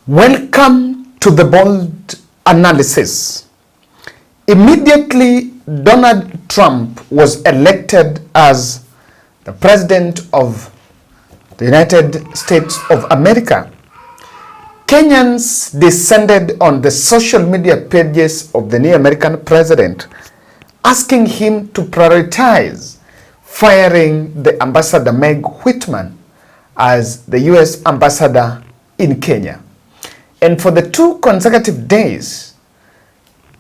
Welcome to the bold analysis. Immediately, Donald Trump was elected as the President of the United States of America. Kenyans descended on the social media pages of the new American president, asking him to prioritize firing the ambassador Meg Whitman as the US ambassador in Kenya. And for the 2 consecutive days,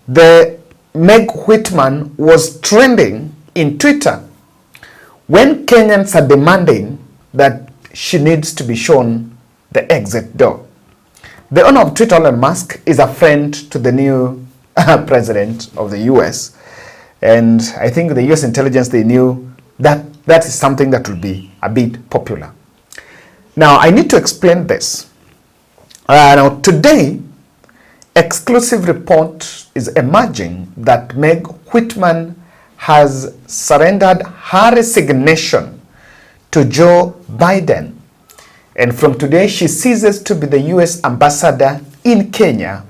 the Meg Whitman was trending in Twitter when Kenyans are demanding that she needs to be shown the exit door. The owner of Twitter, Elon Musk, is a friend to the new president of the US. And I think the US intelligence, they knew that that is something that will be a bit popular. Now, I need to explain this. Now, today, exclusive report is emerging that Meg Whitman has surrendered her resignation to Joe Biden. And from today, she ceases to be the US ambassador in Kenya,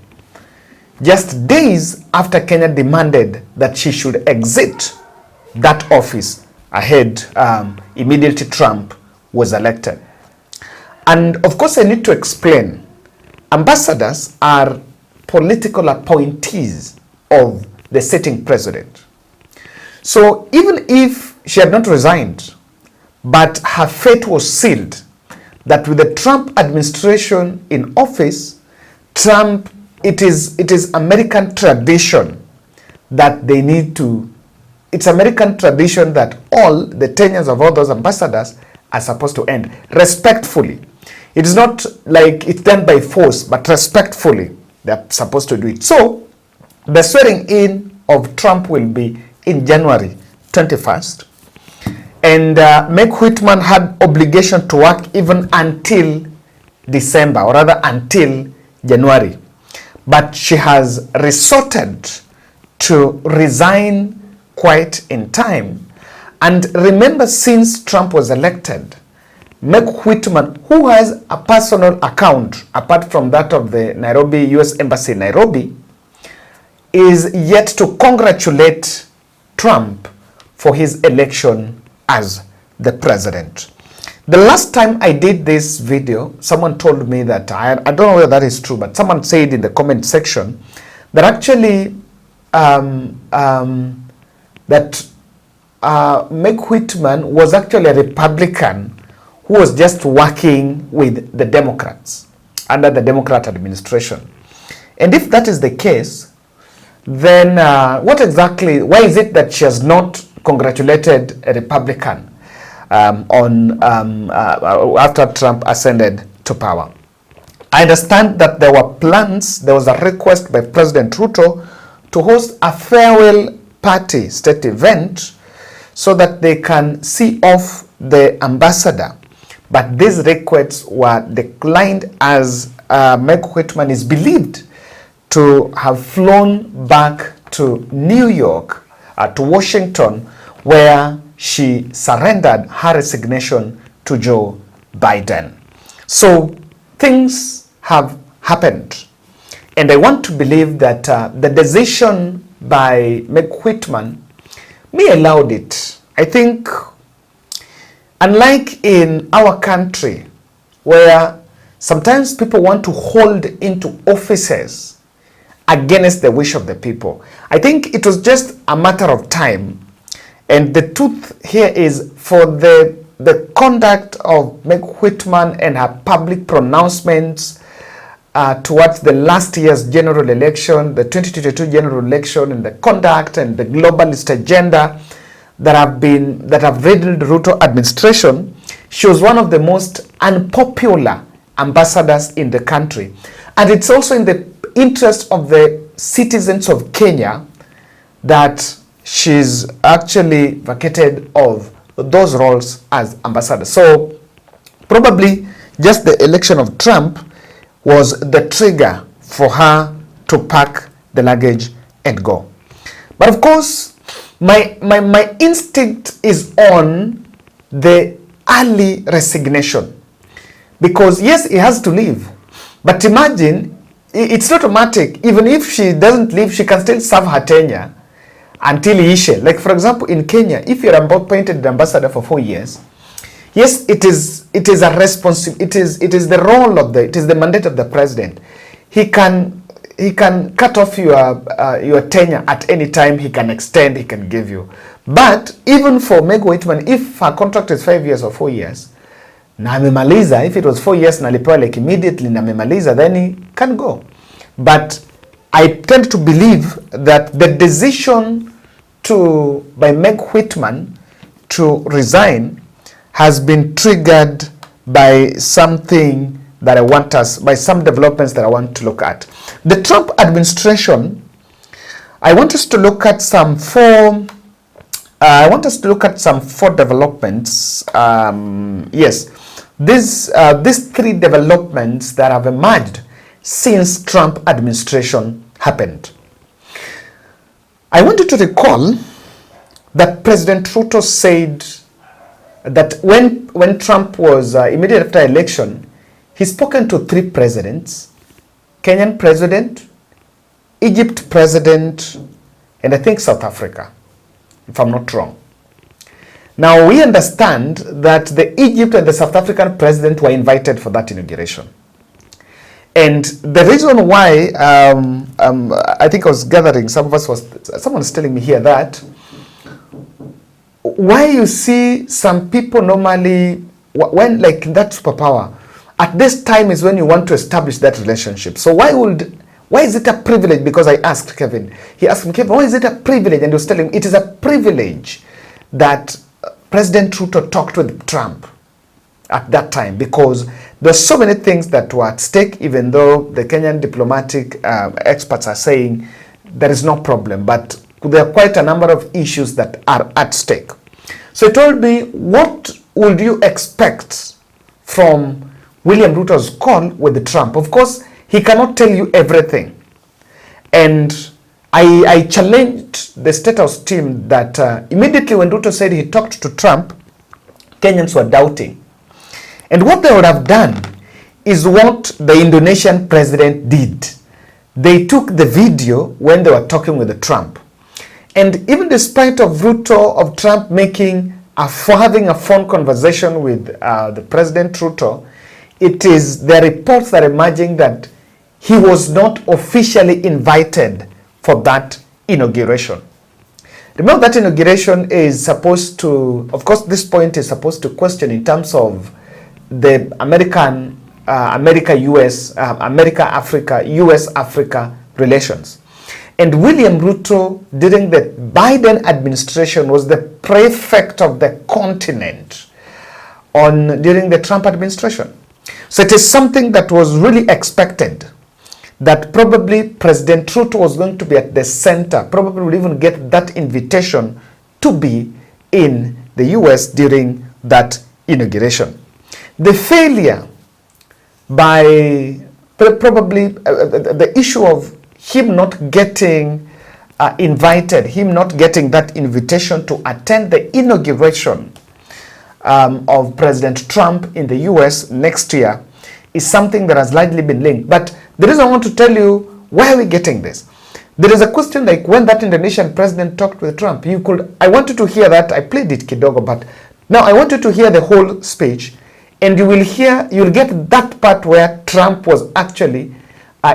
just days after Kenya demanded that she should exit that office ahead, immediately Trump was elected. And of course, I need to explain. Ambassadors are political appointees of the sitting president. So even if she had not resigned, but her fate was sealed, that with the Trump administration in office, it is American tradition that they need to, it's American tradition that all the tenures of all those ambassadors are supposed to end respectfully. It is not like it's done by force, but respectfully, they're supposed to do it. So, the swearing in of Trump will be in January 21st. And Meg Whitman had obligation to work even until December, or rather until January. But she has resorted to resign quite in time. And remember, since Trump was elected, Meg Whitman, who has a personal account apart from that of the Nairobi US Embassy in Nairobi, is yet to congratulate Trump for his election as the president. The last time I did this video, someone told me that, I don't know whether that is true, but someone said in the comment section that actually Meg Whitman was actually a Republican who was just working with the Democrats under the Democrat administration. And if that is the case, then why is it that she has not congratulated a Republican after Trump ascended to power? I understand that there were plans, there was a request by President Ruto to host a farewell party, state event, so that they can see off the ambassador. But these requests were declined as Meg Whitman is believed to have flown back to New York, to Washington, where she surrendered her resignation to Joe Biden. So things have happened. And I want to believe that the decision by Meg Whitman may allowed it. I think, unlike in our country, where sometimes people want to hold into offices against the wish of the people, I think it was just a matter of time. And the truth here is, for the conduct of Meg Whitman and her public pronouncements towards the last year's general election, the 2022 general election, and the conduct and the globalist agenda that have riddled the Ruto administration, she was one of the most unpopular ambassadors in the country. And it's also in the interest of the citizens of Kenya that she's actually vacated of those roles as ambassador. So probably just the election of Trump was the trigger for her to pack the luggage and go. But of course, my instinct is on the early resignation, because yes, he has to leave, But imagine, it's not automatic. Even if she doesn't leave, she can still serve her tenure until he issues. Like for example, in Kenya, if you're appointed ambassador for 4 years, yes, it is a it is the role of it is the mandate of the president. He can cut off your tenure at any time. He can extend. He can give you. But even for Meg Whitman, if her contract is 5 years or 4 years, na amemaliza, if it was 4 years na alipewa like immediately na amemaliza, then he can go. But I tend to believe that the decision by Meg Whitman to resign has been triggered by something that by some developments that I want to look at. The Trump administration, I want us to look at some four developments. Yes, these 3 developments that have emerged since Trump administration happened. I want you to recall that President Ruto said that when Trump was immediately after election, he's spoken to 3 presidents: Kenyan president, Egypt president, and I think South Africa, if I'm not wrong. Now we understand that the Egypt and the South African president were invited for that inauguration. And the reason why, I think I was gathering, someone was telling me here that why you see some people normally, when like that superpower, at this time is when you want to establish that relationship. So why is it a privilege? Because I asked Kevin, he asked me, Kevin, why is it a privilege? And he was telling me it is a privilege that President Ruto talked with Trump at that time, because there's so many things that were at stake, even though the Kenyan diplomatic experts are saying there is no problem, but there are quite a number of issues that are at stake. So he told me, what would you expect from William Ruto's call with Trump? Of course, he cannot tell you everything. And I challenged the State House team that immediately when Ruto said he talked to Trump, Kenyans were doubting. And what they would have done is what the Indonesian president did. They took the video when they were talking with Trump. And even despite of Trump having a phone conversation with the President Ruto, there are reports that are emerging that he was not officially invited for that inauguration. Remember, that inauguration is supposed to, of course, this point is supposed to question in terms of the America-Africa, US-Africa relations. And William Ruto, during the Biden administration, was the prefect of the continent during the Trump administration. So it is something that was really expected, that probably President Ruto was going to be at the center, probably will even get that invitation to be in the US during that inauguration. The failure by probably the issue of him not getting invited, him not getting that invitation to attend the inauguration of President Trump in the US next year is something that has largely been linked. But the reason I want to tell you, why are we getting this? There is a question like when that Indonesian president talked with Trump, I wanted to hear that. I played it kidogo, but now I want you to hear the whole speech, and you'll get that part where Trump was actually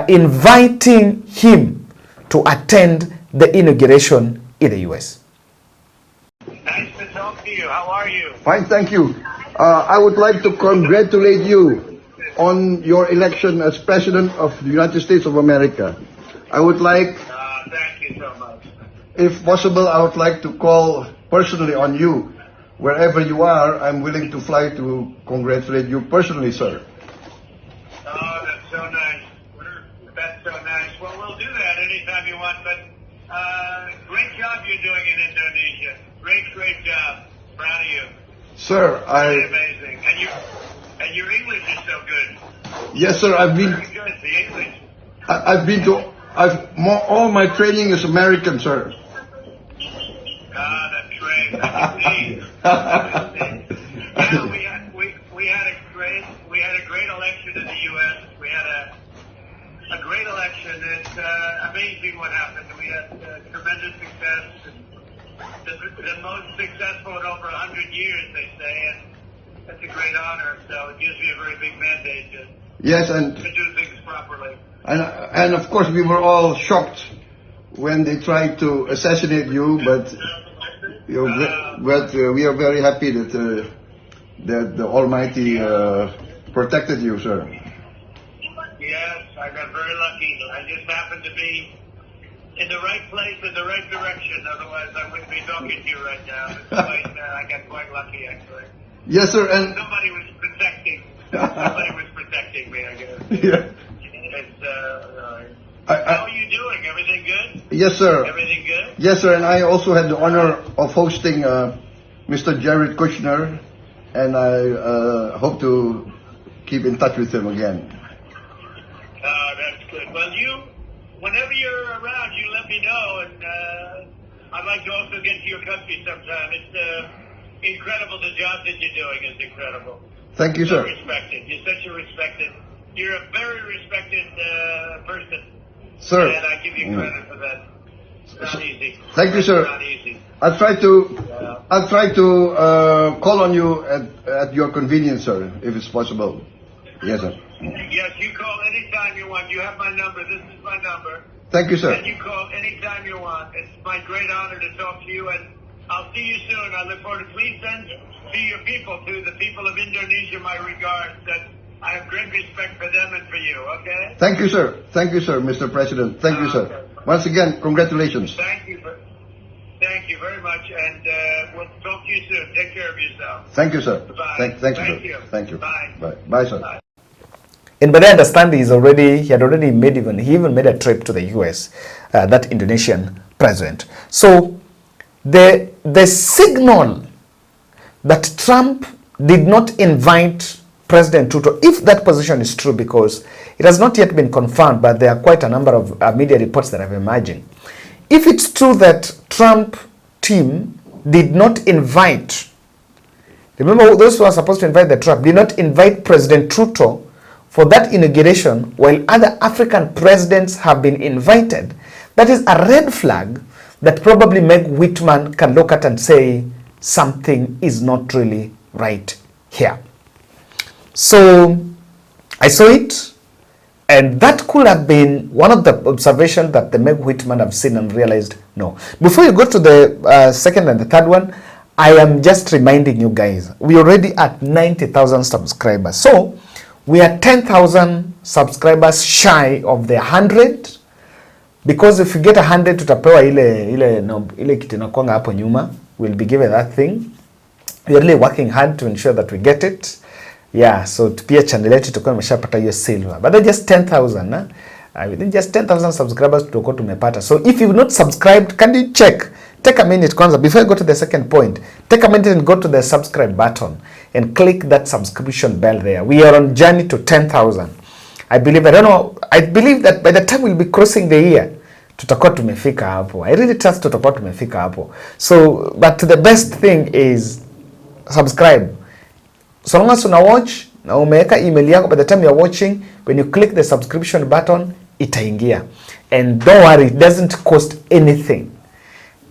inviting him to attend the inauguration in the US. Nice to talk to you. How are you? Fine, thank you. I would like to congratulate you on your election as President of the United States of America. I would like, thank you so much. if possible, I would like to call personally on you. Wherever you are, I'm willing to fly to congratulate you personally, sir. Oh, that's so nice. That's so nice. Well, we'll do that anytime you want, but great job you're doing in Indonesia. Great job. Proud of you. Sir, Really amazing. And your English is so good. Yes, sir, I've been... Very good, the English. I've been to... all my training is American, sir. That's great. That's indeed. Yeah, we had a great election in the U.S. We had a great election. It's amazing what happened. We had tremendous success. The most successful in over 100 years, they say, and that's a great honor. So it gives me a very big mandate to, Yes, and to do things properly. and of course we were all shocked when they tried to assassinate you, but we are very happy that that the Almighty protected you, sir. Yes, I got very lucky. I just happened to be in the right place in the right direction. Otherwise, I wouldn't be talking to you right now. I got quite lucky, actually. Yes, sir, and Somebody was protecting. Somebody was protecting me, I guess. yeah. It's, how are you doing? Everything good? Yes, sir. Everything good? Yes, sir, and I also had the honor of hosting Mr. Jared Kushner, and I hope to keep in touch with him again. That's good. Well, whenever you're around, you let me know, and I'd like to also get to your country sometime. It's incredible. The job that you're doing is incredible. Thank you, sir. Respected. You're a very respected person. Sir. And I give you credit for that. It's not easy. Thank you, sir. It's not easy. I'll try to call on you at your convenience, sir, if it's possible. Yes, sir. Yes, you call anytime you want. You have my number. This is my number. Thank you, sir. And you call anytime you want. It's my great honor to talk to you, and I'll see you soon. I look forward to. Please send to your people, to the people of Indonesia, my regards. That I have great respect for them and for you. Okay. Thank you, sir. Thank you, sir, Mr. President. Thank you, sir. Once again, congratulations. Thank you very much, and we'll talk to you soon. Take care of yourself. Thank you, sir. Bye. Thank you, You. sir. Thank you. Bye. Bye. Bye, sir. Bye. And by the understanding, he had already made a trip to the US, that Indonesian president. So the signal that Trump did not invite President Ruto, if that position is true, because it has not yet been confirmed, but there are quite a number of media reports that have emerging. If it's true that Trump team did not invite, remember those who are supposed to invite the Trump, did not invite President Ruto for that inauguration, while other African presidents have been invited, that is a red flag that probably Meg Whitman can look at and say something is not really right here. So I saw it, and that could have been one of the observations that the Meg Whitman have seen and realized, no. Before you go to the second and the third one, I am just reminding you guys, we already at 90,000 subscribers. So we are 10,000 subscribers shy of the 100, because if you get 100 tutapewa ile kitu inakuanga hapo nyuma, we'll be given that thing. We're really working hard to ensure that we get it. Yeah, so pia channel yetu tutakuwa tumeshapata hiyo silver. But just 10,000, within just 10,000 subscribers tutakuwa tumepata. So if you've not subscribed, can you check? Take a minute kwanza before you go to the second point. Take a minute and go to the subscribe button and click that subscription bell there. We are on journey to 10,000. I believe that by the time we'll be crossing the year, tutakuwa tumefika hapo. I really trust tutakuwa tumefika hapo. So, but the best thing is subscribe. So long as una watch na umeweka email yako, by the time you're watching, when you click the subscription button, itaingia. And don't worry, it doesn't cost anything.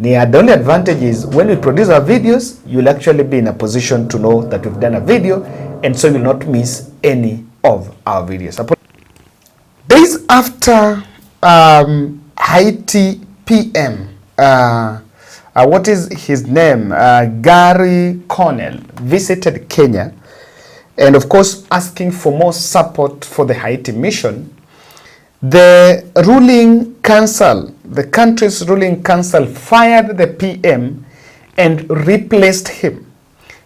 The only advantage is when we produce our videos, you'll actually be in a position to know that we've done a video, and so you'll not miss any of our videos. Days after Haiti PM, what is his name? Gary Connell visited Kenya, and of course asking for more support for the Haiti mission. The ruling council, the country's ruling council, fired the PM and replaced him.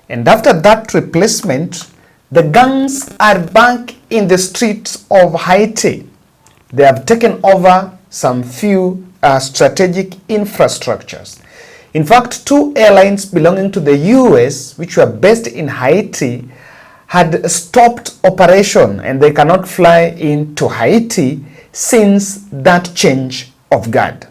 And after that replacement, the gangs are back in the streets of Haiti. They have taken over some few strategic infrastructures. In fact, 2 airlines belonging to the US, which were based in Haiti, had stopped operation, and they cannot fly into Haiti since that change of guard.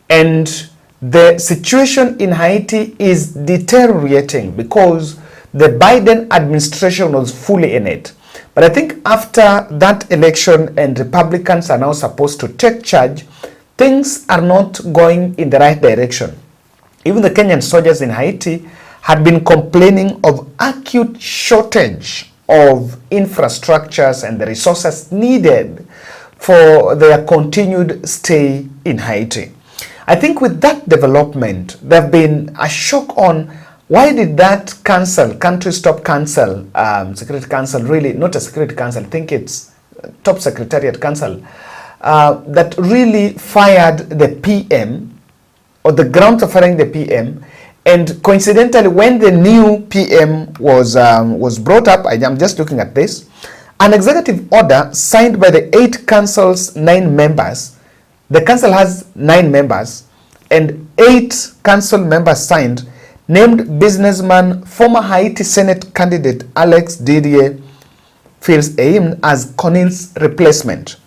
And the situation in Haiti is deteriorating because the Biden administration was fully in it. But I think after that election and Republicans are now supposed to take charge, things are not going in the right direction. Even the Kenyan soldiers in Haiti had been complaining of acute shortage of infrastructures and the resources needed for their continued stay in Haiti. I think with that development, there have been a shock on why did that council, country top council, security council, really not a security council, I think it's top secretariat council, that really fired the PM, or the grounds of firing the PM. And coincidentally, when the new PM was brought up, I'm just looking at this, an executive order signed by the 8 council's 9 members. The council has 9 members, and 8 council members signed, named businessman, former Haiti Senate candidate Alex Didier Fils-Aim as Cornill's replacement.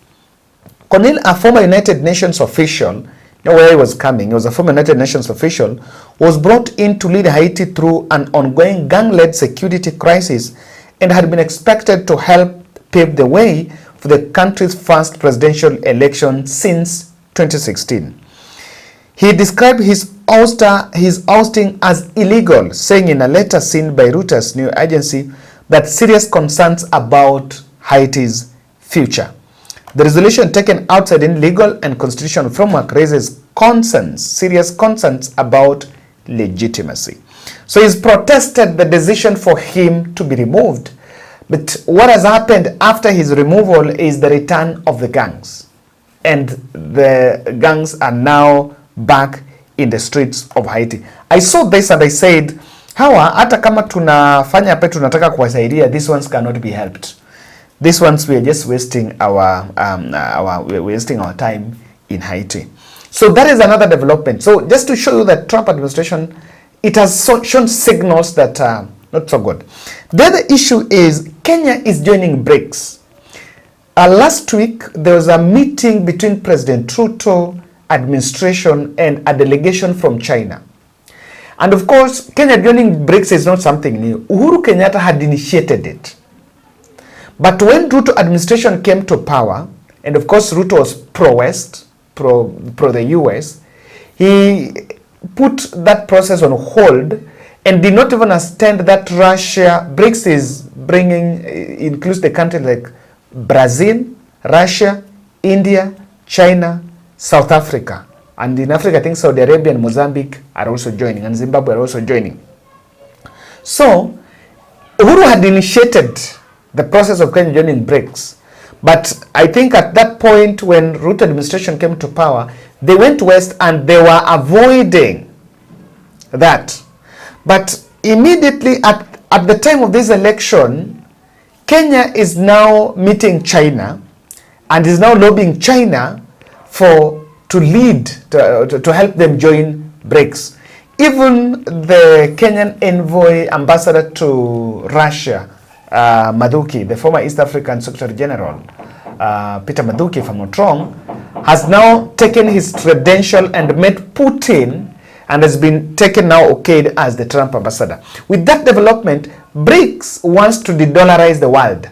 Cornill, a former United Nations official, you know where he was coming, he was a former United Nations official, was brought in to lead Haiti through an ongoing gang-led security crisis and had been expected to help pave the way for the country's first presidential election since 2016. He described his ousting as illegal, saying in a letter seen by Reuters news agency that serious concerns about Haiti's future. The resolution taken outside in legal and constitutional framework raises serious concerns about legitimacy. So he's protested the decision for him to be removed. But what has happened after his removal is the return of the gangs. And the gangs are now back in the streets of Haiti. I saw this and I said, hawa hata kama tunafanya pe tunataka kuwasaidia, these ones cannot be helped. These ones, we are just wasting our time in Haiti. So that is another development. So just to show you that Trump administration, it has shown signals that are not so good. The other issue is Kenya is joining BRICS. Last week, there was a meeting between President Ruto administration and a delegation from China. And of course, Kenya joining BRICS is not something new. Uhuru Kenyatta had initiated it. But when Ruto administration came to power, and of course Ruto was pro-West, pro the US, he put that process on hold and did not even understand that Russia, BRICS is includes the countries like Brazil, Russia, India, China, South Africa. And in Africa, I think Saudi Arabia and Mozambique are also joining, and Zimbabwe are also joining. So, Uhuru had initiated the process of Kenya joining BRICS. But I think at that point when Ruto administration came to power, they went west and they were avoiding that. But immediately at the time of this election, Kenya is now meeting China and is now lobbying China to lead, to help them join BRICS. Even the Kenyan envoy ambassador to Russia, Maduki, the former East African Secretary General, Peter Maduki, if I'm not wrong, has now taken his credential and met Putin and has been taken now okayed as the Trump ambassador. With that development, BRICS wants to de-dollarize the world,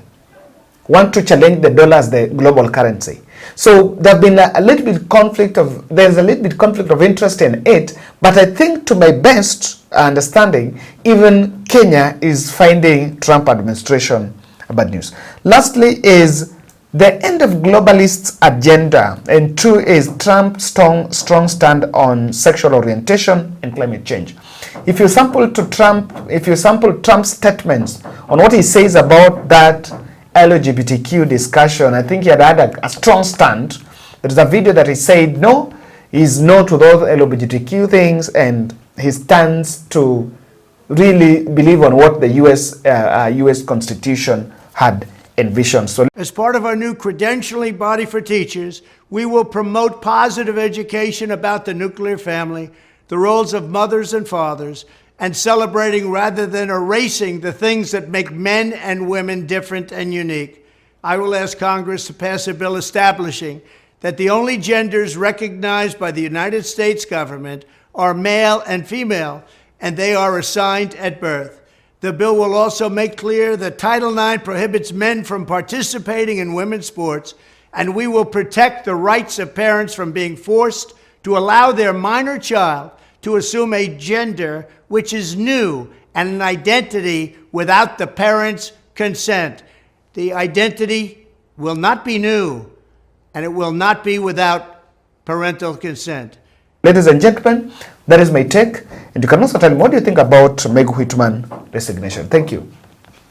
want to challenge the dollar as the global currency. So there's a little bit conflict of interest in it, but I think to my best understanding, even Kenya is finding Trump administration bad news. Lastly is the end of globalists' agenda, and 2 is Trump's strong stand on sexual orientation and climate change. If you sample Trump's statements on what he says about that LGBTQ discussion, I think he had a strong stand. There is a video that he said no, he's no to those LGBTQ things, and he stands to really believe on what the US Constitution had envisioned. So, as part of our new credentialing body for teachers, we will promote positive education about the nuclear family, the roles of mothers and fathers, and celebrating rather than erasing the things that make men and women different and unique. I will ask Congress to pass a bill establishing that the only genders recognized by the United States government are male and female, and they are assigned at birth. The bill will also make clear that Title IX prohibits men from participating in women's sports, and we will protect the rights of parents from being forced to allow their minor child to assume a gender which is new and an identity without the parents' consent. The identity will not be new, and it will not be without parental consent. Ladies and gentlemen, that is my take. And you can also tell me, what do you think about Meg Whitman resignation? Thank you.